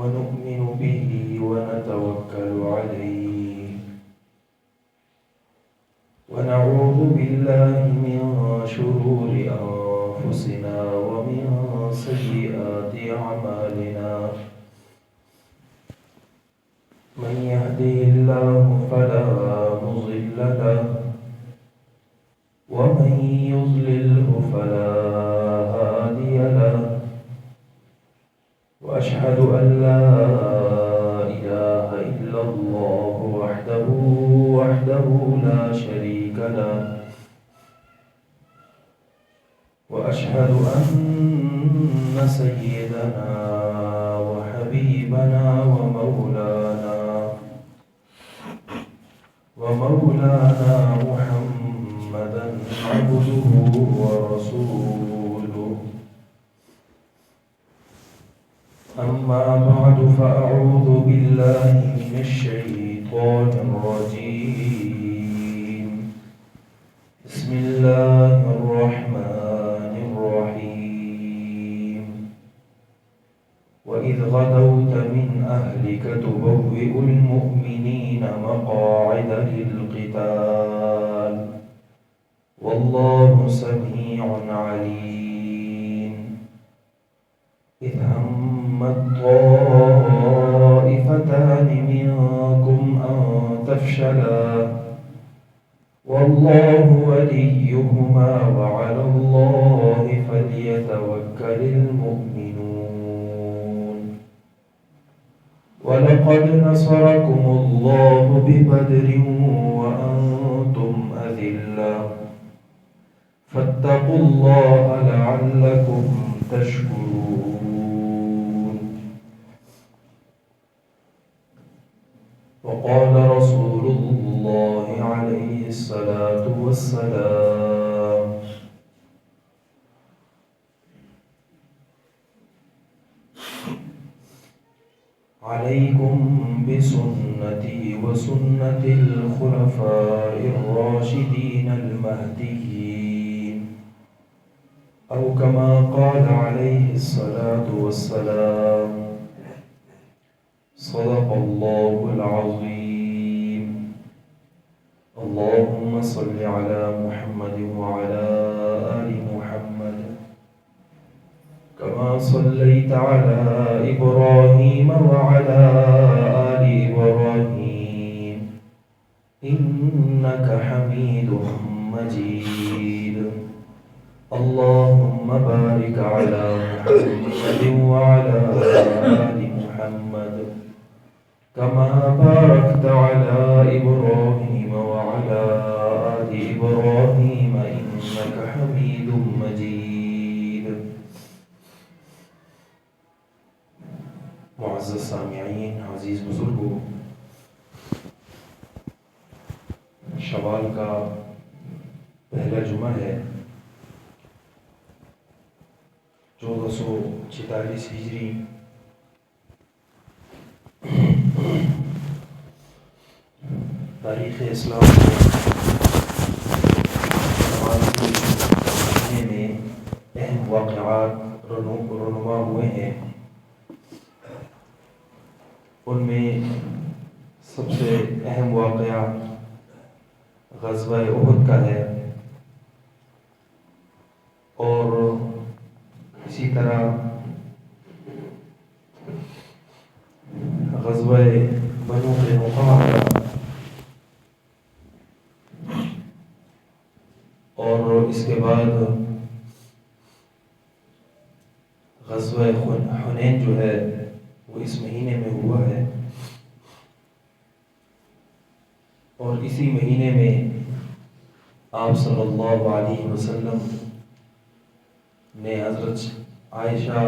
ونؤمن به ونتوكل عليه ونعوذ بالله من شرور أنفسنا ومن سيئات أعمالنا من يهده الله فلا مضل له ومن يضلله فلا هادي له وأشهد أن لا إله إلا الله وحده لا شريك له وأشهد أن سيدنا وحبيبنا ومولانا محمدا عبده ورسوله أما بعد فأعوذ بالله من الشيطان الرجيم بسم الله الرحمن الرحيم وإذ غدوت من أهلك تبوئ المؤمنين مقاعد للقتال والله سميع عليم إذ همت طائفتان منكم أن تفشلا والله وليهما وعلى الله فليتوكل المؤمنون ولقد نصركم الله ببدر وأنتم أذلة فاتقوا الله لعلكم تشكرون وقال رسول الله عليه الصلاة والسلام عليكم بسنتي وسنة الخلفاء الراشدين المهديين أو كما قال عليه الصلاة والسلام صدق الله العظيم اللهم صل على محمد وعلى آل محمد كما صليت على إبراهيم وعلى آل إبراهيم إنك حميد مجيد اللهم بارك على محمد وعلى آل محمد كما باركت على إبراهيم وعلى آل إبراهيم إنك حميد مجيد معزز سامعین، عزیز بزرگوں، شوال کا پہلا جمعہ ہے 1446 ہجری تاریخ اسلام کے مہینے میں اہم واقعات رونما ہوئے ہیں۔ ان میں سب سے اہم واقعہ غزوہ احد کا ہے، اور اسی طرح غزوہ بنو قینقاع کا، اور اس کے بعد غزوہ حنین جو ہے وہ اس مہینے میں ہوا ہے، اور اسی مہینے میں آپ صلی اللہ علیہ وسلم نے حضرت عائشہ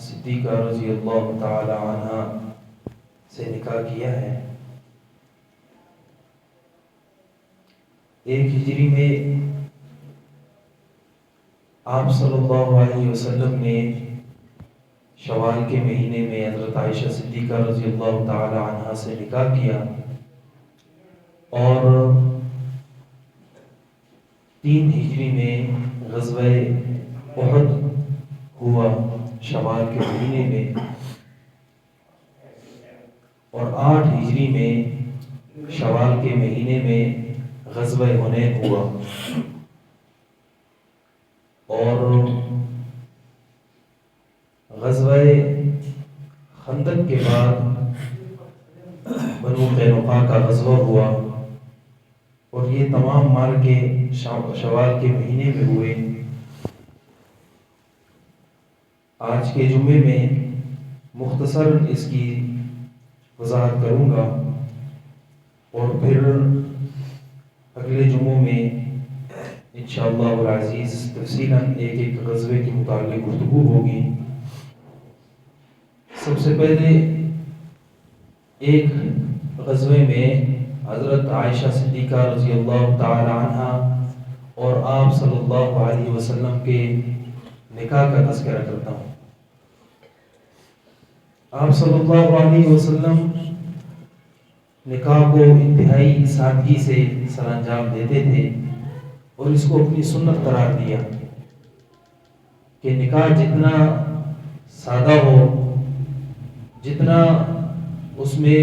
صدیقہ رضی اللہ تعالی عنہ سے نکاح کیا ہے۔ 1 ہجری میں آپ صلی اللہ علیہ وسلم نے شوال کے مہینے میں حضرت عائشہ صدیقہ رضی اللہ تعالی عنہ سے نکاح کیا، اور 3 ہجری میں غزوہ احد ہوا شوال کے مہینے میں، اور 8 ہجری میں شوال کے مہینے میں غزوہ حنین ہوا، اور غزوہ خندق کے بعد بنو قینقاع کا غزوہ ہوا، اور یہ تمام معرکے شوال کے مہینے میں ہوئے۔ آج کے جمعے میں مختصر اس کی وضاحت کروں گا، اور پھر اگلے جمعوں میں انشاءاللہ العزیز تفصیلاً ایک ایک غزوے کے متعلق گفتگو ہوگی۔ سب سے پہلے ایک غزوے میں حضرت عائشہ صدیقہ رضی اللہ تعالی عنہ اور آپ صلی اللہ علیہ وسلم کے نکاح کا تذکرہ کرتا ہوں۔ آپ صلی اللہ علیہ وسلم نکاح کو انتہائی سادگی سے سر انجام دیتے تھے، اور اس کو اپنی سنت قرار دیا کہ نکاح جتنا سادہ ہو، جتنا اس میں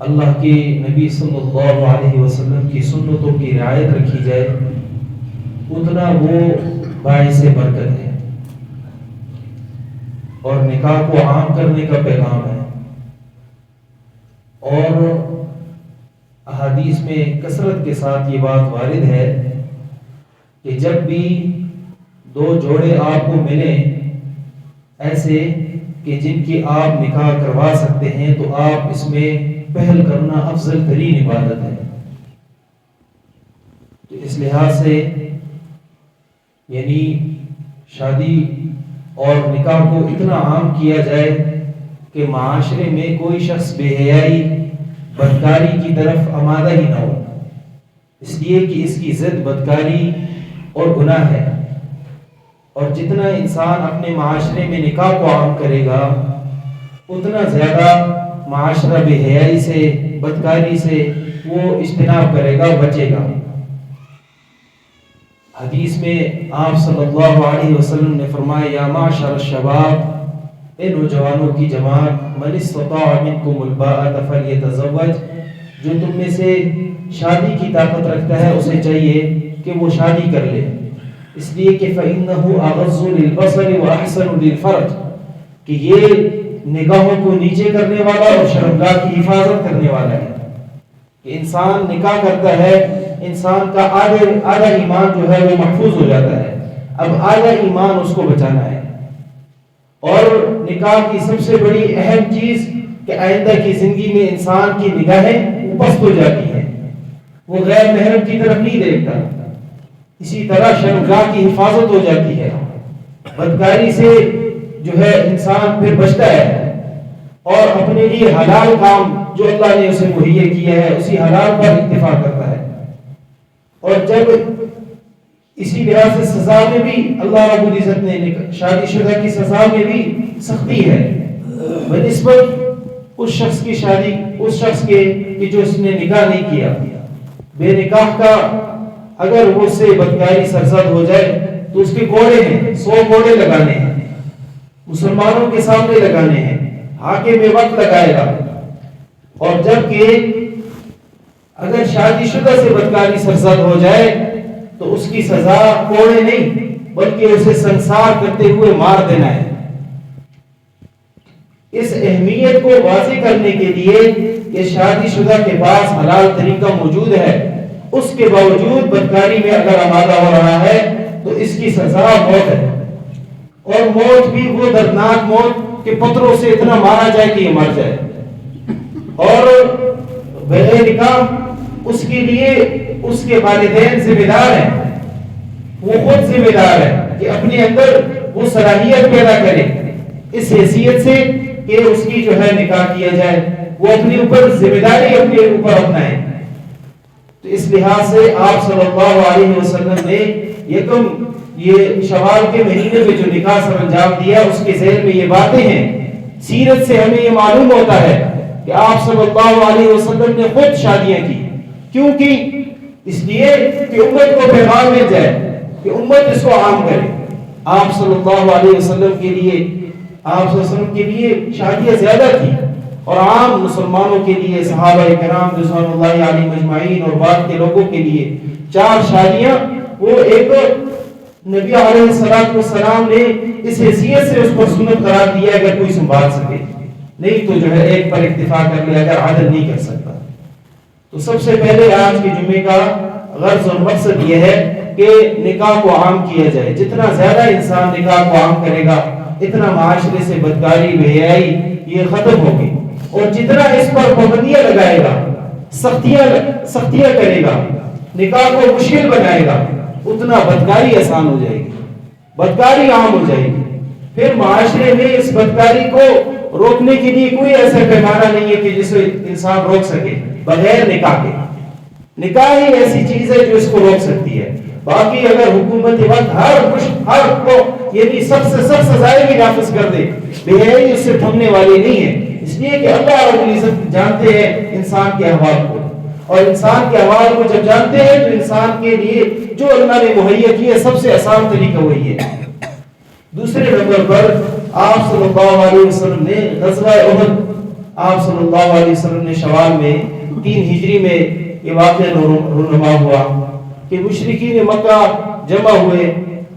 اللہ کے نبی صلی اللہ علیہ وسلم کی سنتوں کی رعایت رکھی جائے، اتنا وہ باعث برکت ہے اور نکاح کو عام کرنے کا پیغام ہے۔ اور احادیث میں کثرت کے ساتھ یہ بات وارد ہے کہ جب بھی 2 جوڑے آپ کو ملیں ایسے کہ جن کی آپ نکاح کروا سکتے ہیں، تو آپ اس میں پہل کرنا افضل ترین عبادت ہے۔ تو اس لحاظ سے یعنی شادی اور نکاح کو اتنا عام کیا جائے کہ معاشرے میں کوئی شخص بے حیائی بدکاری کی طرف آمادہ ہی نہ ہو، اس لیے کہ اس کی ضد بدکاری اور گناہ ہے۔ اور جتنا انسان اپنے معاشرے میں نکاح کو عام کرے گا، اتنا زیادہ معاشرہ بے حیائی سے بدکاری سے وہ اجتناب کرے گا، بچے گا۔ حدیث میں آپ صلی اللہ علیہ وسلم نے فرمایا، یا معشر الشباب، اے نوجوانوں کی جماعت، من استطاع منکم الباءۃ فلیتزوج، جو تم میں سے شادی کی طاقت رکھتا ہے اسے چاہیے کہ وہ شادی کر لے، اس لیے کہ فإنہ اغض للبصر واحسن للفرج، کہ یہ نگاہوں کو نیچے کرنے والا اور شرمگاہ کی حفاظت کرنے والا ہے۔ کہ انسان نکاح کرتا ہے، انسان کا آدھا ایمان جو ہے وہ محفوظ ہو جاتا ہے، اب آدھا ایمان اس کو بچانا ہے۔ اور نکاح کی سب سے بڑی اہم چیز کہ آئندہ کی زندگی میں انسان کی نگاہیں پست ہو جاتی ہیں، وہ غیر محرم کی طرف نہیں دیکھتا۔ اسی طرح شرمگاہ کی حفاظت ہو جاتی ہے، بدکاری سے جو ہے انسان پھر بچتا ہے، اور اپنے لیے حلال کام جو اللہ نے اسے مہیا کیا ہے اسی حلال پر اکتفا کرتا ہے۔ اور جب اسی لحاظ سے سزا میں بھی اللہ رب العزت نے شادی شدہ کی سزا میں بھی سختی ہے بنسبت اس شخص کی شادی، اس شخص کے کہ جو اس نے نکاح نہیں کیا۔ بے نکاح کا اگر وہ سے بدکاری سرزد ہو جائے تو اس کے کوڑے ہیں، 100 کوڑے لگانے ہیں، مسلمانوں کے سامنے لگانے ہیں، حاکم میں وقت لگائے گا۔ اور جبکہ اگر شادی شدہ سے بدکاری سرزد ہو جائے تو اس کی سزا کوڑے نہیں بلکہ اسے سنسار کرتے ہوئے مار دینا ہے۔ اس اہمیت کو واضح کرنے کے لیے کہ شادی شدہ کے پاس حلال طریقہ موجود ہے، اس کے باوجود بدکاری میں اگر آمادہ ہو رہا ہے تو اس کی سزا موت ہے، اور موت بھی وہ دردناک موت کہ پتھروں سے اتنا مارا جائے کہ یہ مر جائے۔ اور بغیر نکاح اس کے لیے اس کے والدین ذمہ دار ہیں، وہ خود ذمہ دار ہے کہ اپنے اندر وہ صلاحیت پیدا کرے اس حیثیت سے کہ اس کی جو ہے نکاح کیا جائے، وہ اپنے اوپر ذمہ داری اپنے اوپر اپنائے۔ تو اس لحاظ سے آپ صلی اللہ علیہ وسلم نے یہ شوال کے مہینے میں جو نکاح سر انجام دیا، اس کے ذیل میں یہ باتیں ہیں۔ سیرت سے ہمیں یہ معلوم ہوتا ہے کہ آپ صلی اللہ علیہ وسلم نے خود شادیاں کی، کیوں کی؟ اس لیے کہ امت کو پیغام مل جائے کہ امت اس کو عام کرے۔ آپ صلی اللہ علیہ وسلم کے لیے شادیاں زیادہ تھی، اور عام مسلمانوں کے لیے صحابہ کرام رضوان اللہ علیہم اجمعین اور بعد کے لوگوں کے لیے 4 شادیاں وہ ایک نبی علیہ السلام نے اس حیثیت سے اس کو سنت قرار دیا اگر کوئی سنبھال سکے، نہیں تو جو ہے ایک پر اکتفا کر لے اگر عادت نہیں کر سکتا۔ تو سب سے پہلے آج کے جمعے کا غرض اور مقصد یہ ہے کہ نکاح کو عام کیا جائے۔ جتنا زیادہ انسان نکاح کو عام کرے گا اتنا معاشرے سے بدکاری بے حیائی یہ ختم ہوگی، اور جتنا اس پر پابندیاں لگائے گا، سختیاں کرے گا، نکاح کو مشکل بنائے گا، اتنا بدکاری آسان ہو جائے گی، بدکاری عام ہو جائے گی۔ پھر معاشرے میں اس بدکاری کو روکنے کے لیے کوئی ایسا پیمانہ نہیں ہے کہ جسے انسان روک سکے بغیر نکاح کے۔ نکاح ہی ایسی چیز ہے جو اس کو روک سکتی ہے۔ باقی اگر حکومت وقت ہر کو یعنی سب سے سخت سزائیں بھی نافذ کر دے، بے حیائی اس سے تھمنے والی نہیں ہے، اس لیے کہ اللہ رب العزت جانتے ہیں انسان کے احوال کو، اور انسان کے احوال کو جب جانتے ہیں تو انسان کے لیے جو اللہ نے مہیا کیا ہے سب سے آسان طریقہ وہی ہے۔ دوسرے نمبر پر آپ صلی اللہ علیہ وسلم نے غزوہ احد، آپ صلی اللہ علیہ وسلم نے شوال میں 3 ہجری میں یہ واقعہ رونما ہوا کہ مشرکین مکہ جمع ہوئے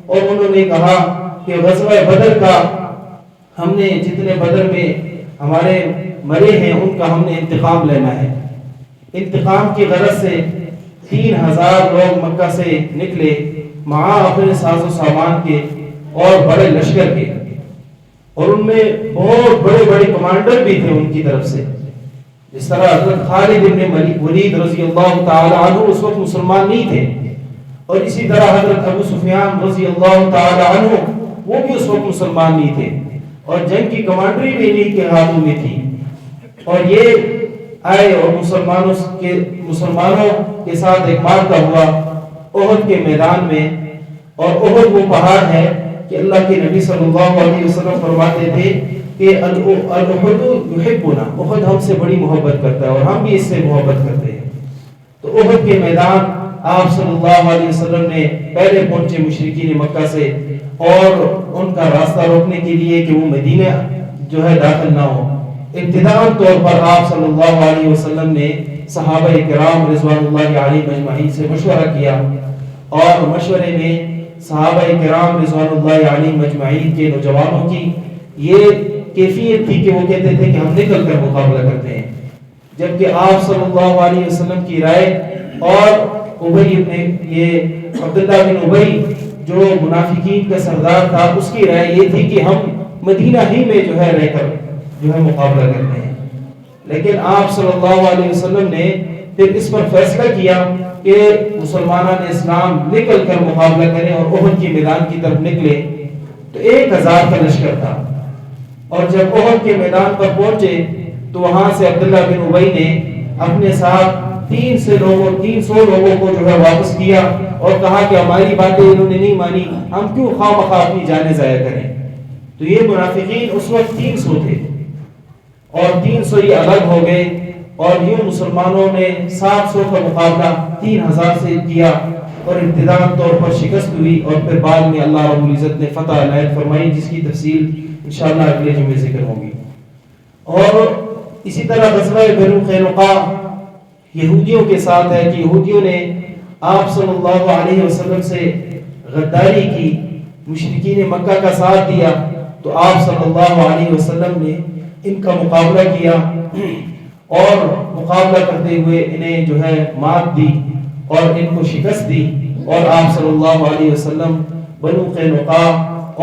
اور انہوں نے کہا کہ غزوہ بدر کا ہم نے جتنے بدر میں ہمارے مرے ہیں ان کا ہم نے انتقام لینا ہے۔ انتقام کی غرض سے 3000 لوگ مکہ سے نکلے مع اپنے ساز و سامان کے اور بڑے لشکر کے، اور ان میں بہت بڑے بڑے کمانڈر بھی تھے ان کی طرف سے، جس طرح حضرت خالد بن ولید رضی اللہ تعالی عنہ اس وقت مسلمان نہیں تھے، اور اسی طرح حضرت ابو سفیان رضی اللہ تعالی عنہ وہ بھی اس وقت مسلمان نہیں تھے، اور جنگ کی کمانڈری بھی انہی کے ہاتھوں میں تھی، اور یہ آئے اور مسلمانوں کے ساتھ ایک معرکہ ہوا احد کے میدان میں۔ اور احد وہ پہاڑ ہے کہ اللہ کے نبی صلی اللہ علیہ وسلم فرماتے تھے کہ احد یحبنا، احد ہم سے بڑی محبت کرتا ہے اور ہم بھی اس سے محبت کرتے ہیں۔ تو احد کے میدان آپ صلی اللہ علیہ وسلم نے پہلے پہنچے مشرکین مکہ سے، اور ان کا راستہ روکنے کے لیے کہ وہ مدینہ جو ہے داخل نہ ہو، ابتدائی طور پر آپ صلی اللہ علیہ وسلم نے صحابہ کرام رضوان اللہ علیہم اجمعین سے مشورہ کیا، اور مشورے میں صحابہ کرام رضوان اللہ علیہم اجمعین کے نوجوانوں کی یہ کیفیت تھی کہ وہ کہتے تھے کہ ہم نکل کر مقابلہ کرتے ہیں، جبکہ آپ صلی اللہ علیہ وسلم کی رائے اور عبداللہ بن ابی جو منافقین کا سردار تھا اس کی رائے یہ تھی کہ ہم مدینہ ہی میں جو ہے رہ کر جو ہے مقابلہ کرتے ہیں۔ لیکن آپ صلی اللہ علیہ وسلم نے پھر اس پر فیصلہ کیا کہ مسلمانان اسلام نکل کر مقابلہ کریں، اور احد کے میدان کی طرف نکلے تو 1000 کا لشکر تھا، اور جب احد کے میدان پر پہنچے تو وہاں سے عبداللہ بن ابی نے اپنے ساتھ 300 لوگوں کو جو ہے واپس کیا اور کہا کہ ہماری باتیں انہوں نے نہیں مانی، ہم کیوں خواہ مخواہ اپنی جانیں ضائع کریں۔ تو یہ منافقین اس وقت 300 تھے، اور 300 یہ الگ ہو گئے، اور یوں مسلمانوں نے 700 کا مقابلہ 3000 سے کیا، اور ابتدائی طور پر شکست ہوئی، اور پھر بعد میں اللہ رب العزت نے فتح عنایت فرمائی، جس کی تفصیل انشاءاللہ اگلے جمعے ذکر ہوگی۔ اور اسی طرح غزوہ بنو قینقاع یہودیوں کے ساتھ ہے کہ یہودیوں نے آپ صلی اللہ علیہ وسلم سے غداری کی، مشرکین مکہ کا ساتھ دیا، تو آپ صلی اللہ علیہ وسلم نے ان کا مقابلہ کیا، اور مقابلہ کرتے ہوئے انہیں جو ہے مات دی اور ان کو شکست دی، اور آپ صلی اللہ علیہ وسلم بنو قینقاع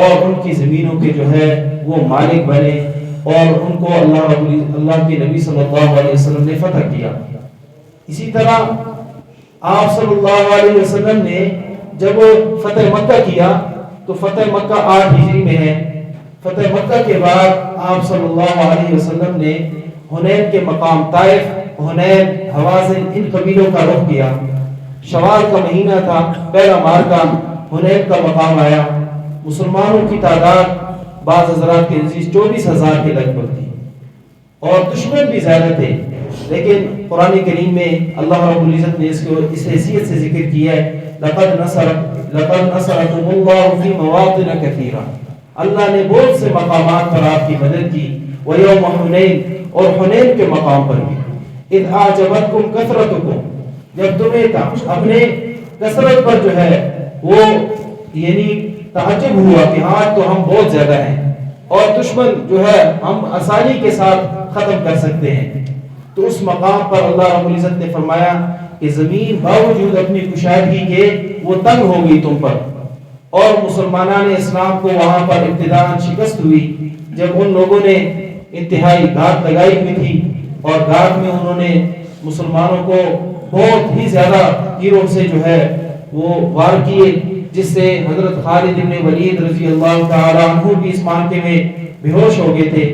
اور ان کی زمینوں کے جو ہے وہ مالک بنے، اور ان کو اللہ کے نبی صلی اللہ علیہ وسلم نے فتح کیا۔ اسی طرح آپ صلی اللہ علیہ وسلم نے جب فتح مکہ کیا تو فتح مکہ 8 ہجری میں ہے۔ فتح مکہ کے بعد آپ صلی اللہ علیہ وسلم نے حنین کے مقام طائف، حنین، حوازن ان قبیلوں کا رخ کیا۔ شوال کا مہینہ تھا، پہلا مارکہ حنین کا مقام آیا۔ مسلمانوں کی تعداد بعض حضرات کے نزدیک 24000 کے لگ بھگ تھی، اور دشمن بھی زیادہ تھے، لیکن قرآن کریم میں اللہ رب العزت نے اس کو اس حیثیت سے ذکر کیا ہے، لقد نصرکم اللہ فی مواطن کثیرہ، اللہ نے بہت سے مقامات پر آپ کی مدد کی، وَيَوْمَ حُنَيْن اور حنین کے مقام پر بھی اِذْ أَعْجَبَتْكُمْ كَثْرَتُكُمْ جب تمہیں اپنے کثرت پر جو ہے وہ یعنی تعجب ہوا کہ ہاں تو ہم بہت زیادہ ہیں اور دشمن جو ہے ہم آسانی کے ساتھ ختم کر سکتے ہیں. تو اس مقام پر اللہ رب العزت نے فرمایا کہ زمین باوجود اپنی کشادگی کے وہ تنگ ہو گئی تم پر. اور مسلمانان اسلام کو وہاں پر ابتداءً شکست ہوئی جب ان لوگوں نے انتہائی گھات لگائی ہوئی تھی اور گھات میں انہوں نے مسلمانوں کو بہت ہی زیادہ تیروں سے جو ہے وہ وار کیے، جس سے حضرت خالد بن ولید رضی اللہ تعالی عنہ بھی اس معرکے میں بے ہوش ہو گئے تھے.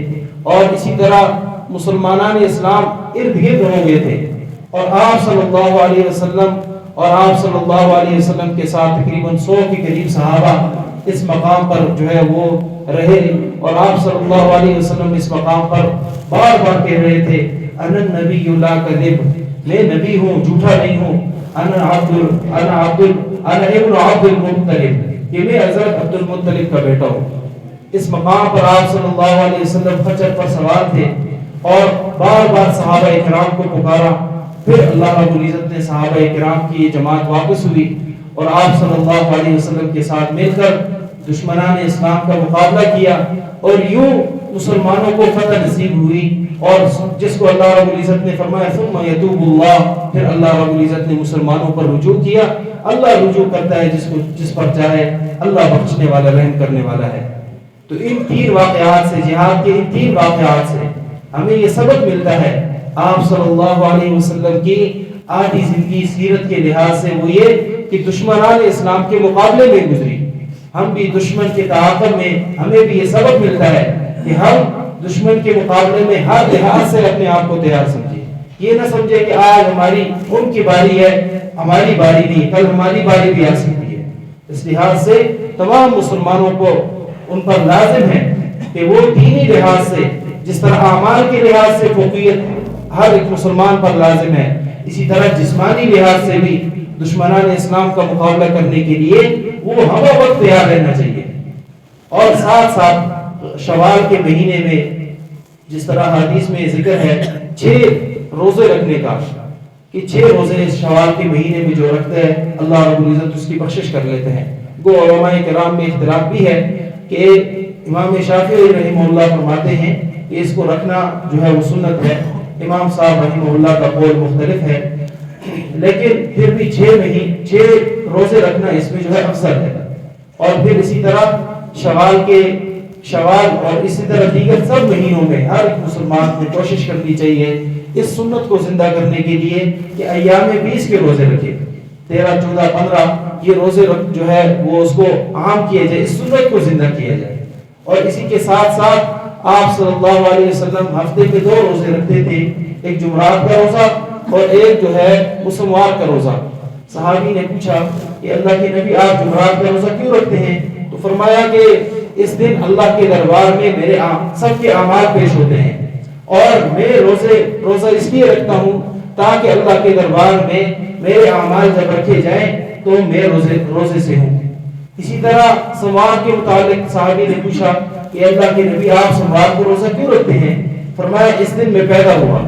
اور اسی طرح مسلمانان اسلام ارد گرد ہو گئے تھے اور آپ صلی اللہ علیہ وسلم کے ساتھ تقریباً 100 کے قریب صحابہ اس مقام پر جو ہے وہ رہے. اور آپ صلی اللہ علیہ وسلم اس مقام پر بار بار کہہ رہے تھے انا النبی لا کذب، میں نبی ہوں، جھوٹا نہیں ہوں. انا ابن عبد المطلب، یہ میں حضرت عبد المطلب کا بیٹا ہوں. اس مقام پر آپ صلی اللہ علیہ وسلم خچر پر سوار تھے اور بار بار صحابہ کرام کو پکارا. پھر اللہ رب العزت نے صحابہ کرام کی یہ جماعت واپس ہوئی اور آپ صلی اللہ علیہ وسلم کے ساتھ مل کر دشمنان اسلام کا مقابلہ کیا اور یوں مسلمانوں کو فتح نصیب ہوئی. اور جس کو اللہ رب العزت نے فرمایا ثم یتوب اللہ، پھر اللہ رب العزت نے مسلمانوں پر رجوع کیا. اللہ رجوع کرتا ہے جس پر چاہے، اللہ بخشنے والا رحم کرنے والا ہے. تو ان 3 واقعات سے، جہاد کے ان 3 واقعات سے ہمیں یہ سبق ملتا ہے آپ صلی اللہ علیہ وسلم کی آدھی زندگی سیرت کے لحاظ سے وہ یہ کہ دشمنان اسلام کے مقابلے میں گزری. ہم بھی دشمن کے تعاقب میں ہمیں بھی یہ سبق ملتا ہے کہ ہم دشمن کے مقابلے میں ہر لحاظ سے اپنے آپ کو تیار سمجھیں. یہ نہ سمجھے کہ آج ہماری ان کی باری ہے، ہماری باری نہیں، کل ہماری باری بھی آ سکتی ہے. اس لحاظ سے تمام مسلمانوں کو ان پر لازم ہے کہ وہ دینی لحاظ سے جس طرح اعمال کے لحاظ سے فوقیت ہر ایک مسلمان پر لازم ہے، اسی طرح جسمانی لحاظ سے بھی دشمنان اسلام کا مقابلہ کرنے کے لیے وہ ہمہ وقت تیار رہنا چاہیے. اور ساتھ ساتھ شوال کے مہینے میں جس طرح حدیث میں ذکر ہے 6 روزے رکھنے کا کہ 6 روزے شوال کے مہینے میں جو رکھتے ہیں اللہ رب العزت اس کی بخشش کر لیتے ہیں. گو علماء کرام میں اختلاف بھی ہے کہ امام شافعی رحمہ اللہ فرماتے ہیں کہ اس کو رکھنا جو ہے وہ سنت ہے. امام صاحب رحمہ اللہ کا قول مختلف ہے، لیکن پھر بھی 6 روزے رکھنا اس میں جو ہے افضل ہے. اور پھر اسی طرح شوال اور اسی طرح دیگر سب مہینوں میں ہر ایک مسلمان کو کوشش کرنی چاہیے اس سنت کو زندہ کرنے کے لیے کہ ایام 20 کے روزے رکھے، 13 14 15 یہ روزے جو ہے وہ اس کو عام کیا جائے، اس سنت کو زندہ کیا جائے. اور اسی کے ساتھ ساتھ آپ صلی اللہ علیہ وسلم ہفتے میں 2 روزے رکھتے تھے، ایک جمعرات کا روزہ اور ایک جو ہے وہ سوموار کا روزہ. صحابی نے پوچھا کہ اللہ کے نبی آپ جمعرات کا روزہ کیوں رکھتے ہیں؟ تو فرمایا کہ اس دن اللہ کے دربار میں میرے سب کے اعمال پیش ہوتے ہیں اور میں روزہ اس لیے رکھتا ہوں تاکہ اللہ کے دربار میں میرے اعمال جب رکھے جائیں تو میں روزے سے ہوں. اسی طرح سوموار کے متعلق صحابی نے پوچھا کہ اللہ کے نبی آپ سوموار کو روزہ کیوں رکھتے ہیں؟ فرمایا اس دن میں پیدا ہوا.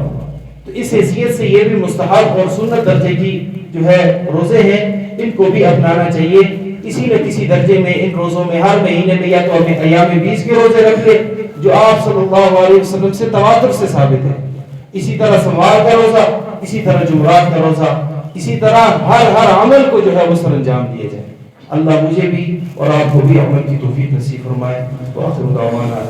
تو اس حیثیت سے یہ بھی مستحب اور سنت درجے کی جو ہے روزے ہیں، ان کو بھی اپنانا چاہیے. کسی نہ کسی درجے میں ان روزوں میں ہر مہینے میں یا تو ہمیں ایام 20 کے روزے رکھ لے جو آپ صلی اللہ علیہ وسلم سے تواتر سے ثابت ہے، اسی طرح سوموار کا روزہ، اسی طرح جمعرات کا روزہ، اسی طرح ہر عمل کو جو ہے وہ سر انجام دیا جائے. اللہ مجھے بھی اور آپ کو بھی عمل کی توفیق نصیب فرمائے. وآخر دعوانا